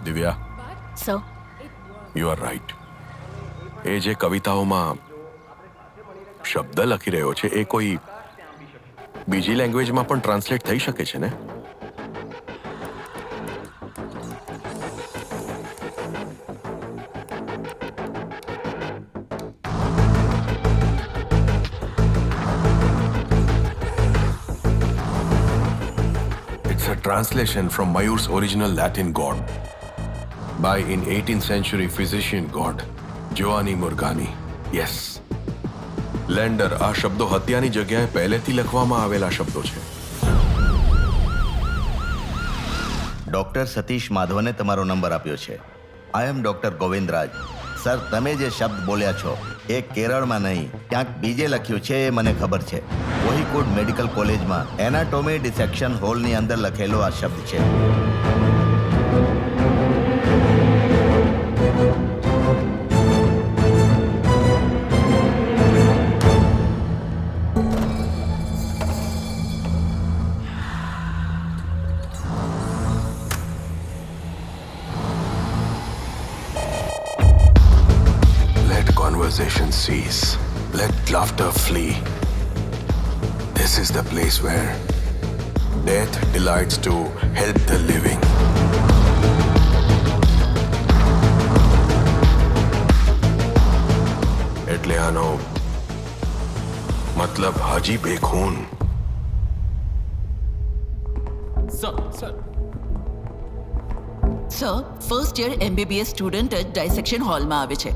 Divya, sir you are right. એ જે કવિતાઓમાં શબ્દ લખી રહ્યો છે એ કોઈ બીજી લેંગ્વેજમાં પણ ટ્રાન્સલેટ થઈ શકે છે ને? It's a translation from Mayur's original Latin god by in 18th century physician god Giovanni Morgani. Yes. Lander આ શબ્દો હત્યાની જગ્યાએ પહેલેથી લખવામાં આવેલા શબ્દો છે. ડૉક્ટર સતીશ માધવને તમારો નંબર આપ્યો છે. આઈ એમ ડૉક્ટર ગોવિંદરાજ. સર, તમે જે શબ્દ બોલ્યા છો એ કેરળમાં નહીં, ક્યાંક બીજે લખ્યું છે એ મને ખબર છે. કોહિકોડ મેડિકલ કોલેજમાં એનાટોમી ડિસેક્શન હોલની અંદર લખેલો આ શબ્દ છે. Conversation cease. Let laughter flee. This is the place where death delights to help the living. એટલે આનો મતલબ હાજી બેખૂન. Sir first year MBBS student જ ડાયસેક્શન હોલમાં આવે છે.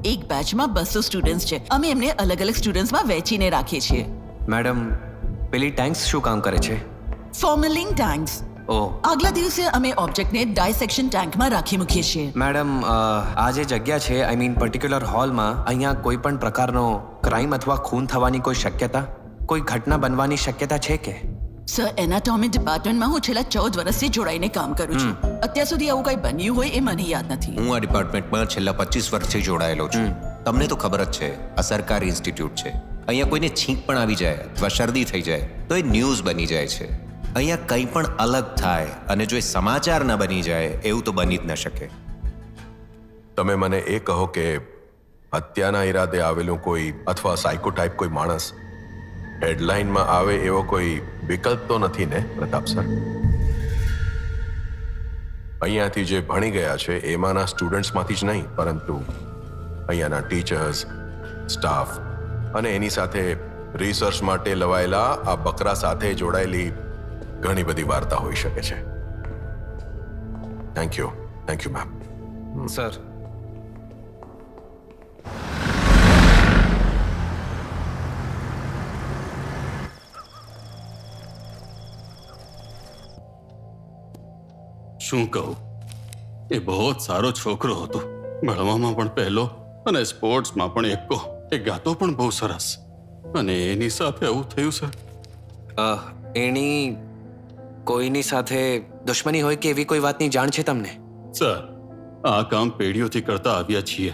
એક બેચમાં 200 સ્ટુડન્ટ્સ છે. અમે એમને અલગ અલગ સ્ટુડન્ટ્સમાં વહેંચીને રાખીએ છીએ. મેડમ, પેલી ટેન્ક્સ શું કામ કરે છે? Formalin tanks. ઓહ, આગલા દિવસે અમે ઓબ્જેક્ટને ડાયસેક્શન ટેન્કમાં રાખી મૂકીએ છીએ. મેડમ, આ જે જગ્યા છે, આઈ મીન પર્ટિક્યુલર હોલમાં, અહીંયા કોઈ પણ પ્રકારનો ક્રાઇમ અથવા ખૂન થવાની કોઈ શક્યતા, કોઈ ઘટના બનવાની શક્યતા છે કે? સર, એનાટોમી ડિપાર્ટમેન્ટમાં હું છેલ્લા 14 વર્ષથી જોડાઈને કામ કરું છું. અત્યાર સુધી આવું કંઈ બન્યું હોય એ મને યાદ નથી. હું આ ડિપાર્ટમેન્ટમાં છેલ્લા 25 વર્ષથી જોડાયેલો છું. તમને તો ખબર જ છે, આ સરકારી ઇન્સ્ટિટ્યૂટ છે. અહીંયા કોઈને છીંક પણ આવી જાય અથવા શરદી થઈ જાય તો એ ન્યૂઝ બની જાય છે. અહીંયા કંઈ પણ અલગ થાય અને જો એ સમાચાર ન બની જાય એવું તો બની જ ન શકે. તમે મને એ કહો કે હત્યાના ઈરાદે આવેલું કોઈ અથવા સાયકોટાઇપ કોઈ માણસ હેડલાઇનમાં આવે એવો કોઈ વિકલ્પ તો નથી ને, પ્રતાપ સર? અહીંયાથી જે ભણી ગયા છે એમાંના સ્ટુડન્ટ્સમાંથી જ નહીં, પરંતુ અહીંયાના ટીચર્સ, સ્ટાફ અને એની સાથે રિસર્ચ માટે લવાયેલા આ બકરા સાથે જોડાયેલી ઘણી બધી વાર્તા હોઈ શકે છે. Thank you ma'am. સર, શું કહું, એ બહુ જ સારો છોકરો હતો. ભણવામાં પણ પહેલો અને સ્પોર્ટ્સમાં પણ એકો. એ ગાતો પણ બહુ સરસ. અને એની સાથે આવું થયું સર. એની કોઈની સાથે દુશ્મની હોય કે એવી કોઈ વાતની જાણ છે તમને? સર, આ કામ પેઢીઓથી કરતા આવ્યા છીએ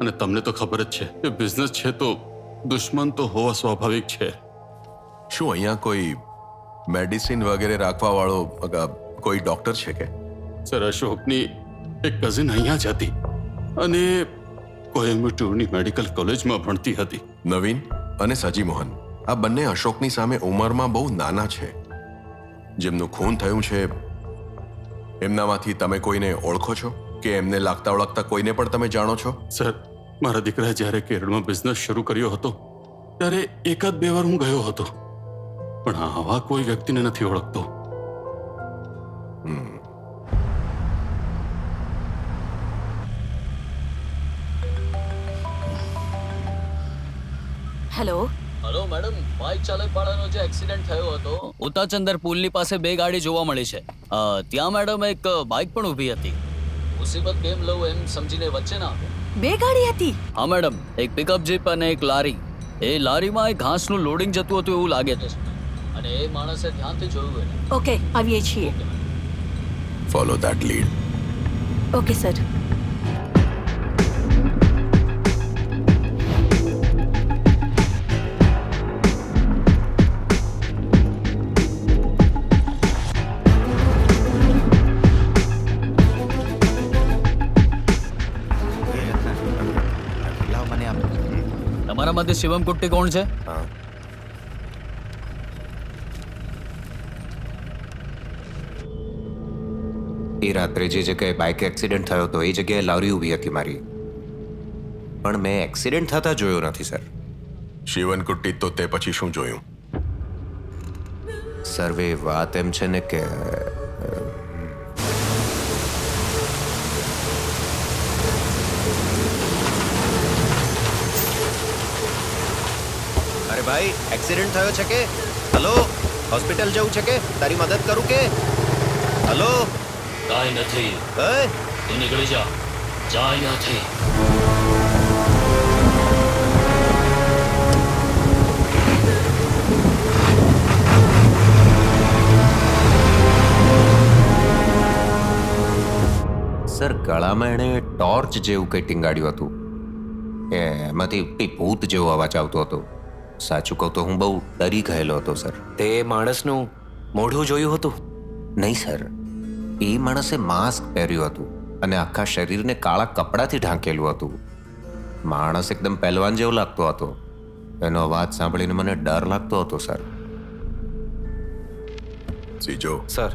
અને તમને તો ખબર જ છે કે બિઝનેસ છે તો દુશ્મન તો હોવા સ્વાભાવિક છે. શું અહીંયા કોઈ મેડિસિન વગેરે રાખવા વાળો કોઈ ડોક્ટર છે કે? સર, અશોકની એક કઝિન અહીંયા જ હતી અને કોયમ્બટુરની મેડિકલ કોલેજમાં ભણતી હતી. નવીન અને સજી મોહન, આ બંને અશોકની સામે ઉંમરમાં બહુ નાના છે. જેમનું ખૂન થયું છે એમનામાંથી તમે કોઈને ઓળખો છો કે એમને લાગતા ઓળખતા કોઈને પણ તમે જાણો છો? સર, મારા દીકરાએ જ્યારે કેરળમાં બિઝનેસ શરૂ કર્યો હતો ત્યારે 1-2 વાર હું ગયો હતો, પણ આવા કોઈ વ્યક્તિને નથી ઓળખતો. હેલો મેડમ, બાઇક ચાલક વાળાનો જે એક્સિડન્ટ થયો હતો, ઉતાચંદર પુલની પાસે 2 ગાડી જોવા મળી છે. ત્યાં મેડમ એક બાઇક પણ ઊભી હતી. મુસીબત કેમ લઉં એમ સમજીને વચ્ચે ના આવ્યો. 2 ગાડી હતી? હા મેડમ, એક પિકઅપ જીપ અને એક લારી. એ લારીમાં એક ઘાસનું લોડિંગ જતું હતું એવું લાગે છે અને એ માણસે ધ્યાનથી જોયું એને. ઓકે, આવીએ છીએ. Follow that lead. Okay sir. તમારામાંથી શિવમ કુટ્ટી કોણ છે? એ રાત્રે જે જગ્યાએ બાઇક એક્સિડન્ટ થયો હતો એ જગ્યાએ લારી ઊભી હતી મારી, પણ મેં એક્સિડન્ટ થતા જોયો નથી સર. શિવનકુટ્ટી તો તે પછી શું જોયું? સર્વે વાત એમ છે ને કે અરે ભાઈ એક્સિડન્ટ થયો છે કે? હલો, હોસ્પિટલ જવું છે કે તારી મદદ કરું કે? હલો, કાંઈ નથી, એ તું નીકળી જા, જાય નથી. સર ગળામાં એણે ટોર્ચ જેવું કંઈ ટીંગાડ્યું હતું, એમાંથી કંઈ ભૂત જેવો અવાજ આવતો હતો. સાચું કહું તો હું બહુ ડરી ગયેલો હતો સર. તે માણસનું મોઢું જોયું હતું? નહીં સર, એ માણસે માસ્ક પહેર્યું હતું અને આખા શરીરને કાળા કપડાથી ઢાંકેલું હતું. માણસ એકદમ પહેલવાન જેવો લાગતો હતો. એનો અવાજ સાંભળીને મને ડર લાગતો હતો સર. સીજો, સર,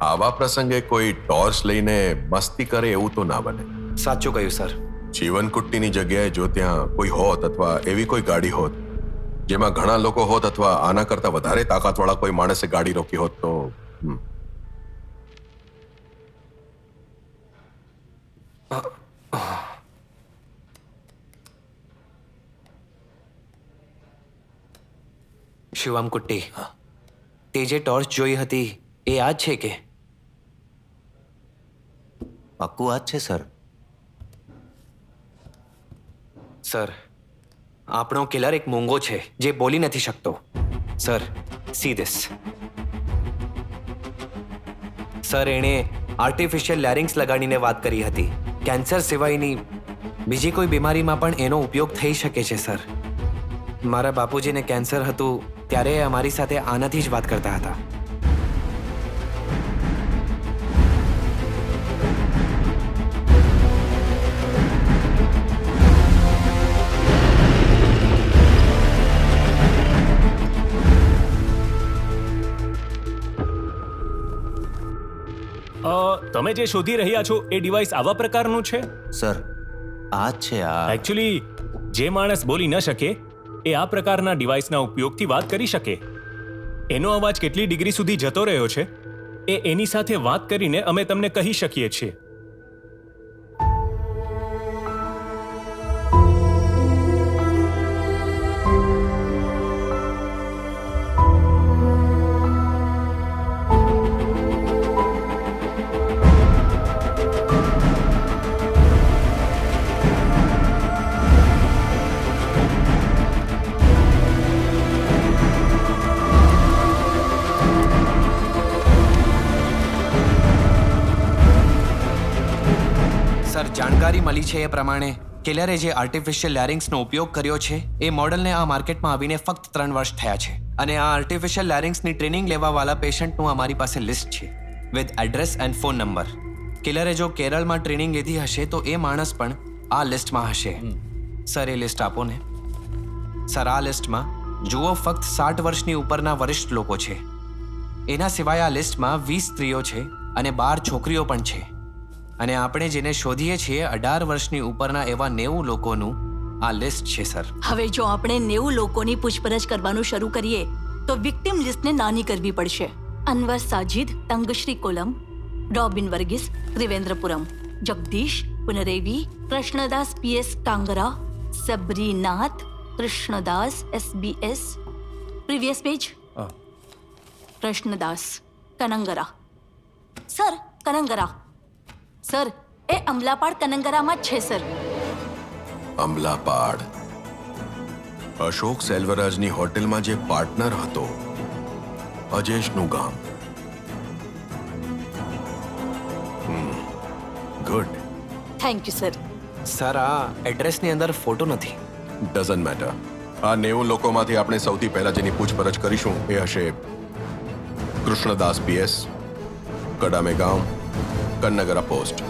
આવા પ્રસંગે કોઈ ટોર્ચ લઈને મસ્તી કરે એવું તો ના બને. સાચું કહ્યું સર. શિવનકુટ્ટીની જગ્યાએ જો ત્યાં કોઈ હોત અથવા એવી કોઈ ગાડી હોત જેમાં ઘણા લોકો હોત અથવા આના કરતા વધારે તાકાતવાળા કોઈ માણસે ગાડી રોકી હોત તો શિવમ કુટ્ટી, તે જે ટોર્ચ જોઈ હતી એ આ જ છે કે? પાક્કું વાત છે સર. સર, આપણો કિલર એક મૂંગો છે જે બોલી નથી શકતો. Sir, see this. સર, એણે આર્ટિફિશિયલ લેરિંગ્સ લગાડીને વાત કરી હતી. કેન્સર સિવાયની બીજી કોઈ બીમારીમાં પણ એનો ઉપયોગ થઈ શકે છે સર. મારા બાપુજીને કેન્સર હતું ત્યારે એ અમારી સાથે આનાથી જ વાત કરતા હતા. તમે જે શોધી રહ્યા છો એ ડિવાઇસ આવા પ્રકારનું છે? સર, આ જ છે. આ એકચ્યુઅલી જે માણસ બોલી ન શકે એ આ પ્રકારના ડિવાઇસના ઉપયોગથી વાત કરી શકે. એનો અવાજ કેટલી ડિગ્રી સુધી જતો રહ્યો છે એ એની સાથે વાત કરીને અમે તમને કહી શકીએ છીએ. સર, જાણકારી મળી છે એ પ્રમાણે કિલરે જે આર્ટિફિશિયલ લેરિંગ્સનો ઉપયોગ કર્યો છે એ મોડલને આ માર્કેટમાં આવીને ફક્ત 3 વર્ષ થયા છે. અને આ આર્ટિફિશિયલ લેરિંગ્સની ટ્રેનિંગ લેવાવાળા પેશન્ટનું અમારી પાસે લિસ્ટ છે with address and phone number. કિલરે જો કેરળમાં ટ્રેનિંગ લીધી હશે તો એ માણસ પણ આ લિસ્ટમાં હશે. સર, એ લિસ્ટ આપો ને. સર, આ લિસ્ટમાં જુઓ ફક્ત 60 વર્ષની ઉપરના વરિષ્ઠ લોકો છે. એના સિવાય આ લિસ્ટમાં 20 સ્ત્રીઓ છે અને 12 છોકરીઓ પણ છે. અને આપણે જેને શોધીએ છીએ 18 વર્ષની ઉપરના એવા 90 લોકોનું આ લિસ્ટ છે સર. હવે જો આપણે 90 લોકોની પૂછપરછ કરવાનું શરૂ કરીએ તો વિક્ટિમ લિસ્ટને નાની કરવી પડશે. અનવર સાજિદ, તંગશ્રી કોલમ, રોબિન વર્ગીસ, ત્રિવેન્દ્રપુરમ, જગદીશ પુનરેવી, Krishnadas PS Kangra, Sabarinath Krishnadas SBS. Previous page. Krishnadas Kanangara. Sir, Kanangara. Sir, એ અમલાપાડ કનંગરામાં જ છે સર. અમલાપાડ? અશોક સેલ્વરાજની હોટેલમાં જે પાર્ટનર હતો અજેશનું ગામ. Good. Thank you sir. Sir, આ એડ્રેસની અંદર ફોટો નથી. Doesn't matter. આ 90 લોકોમાંથી આપણે સૌથી પહેલા જેની પૂછપરછ કરીશું એ હશે કૃષ્ણદાસ PS, કડામે ગામ, કન્નગરા પોસ્ટ.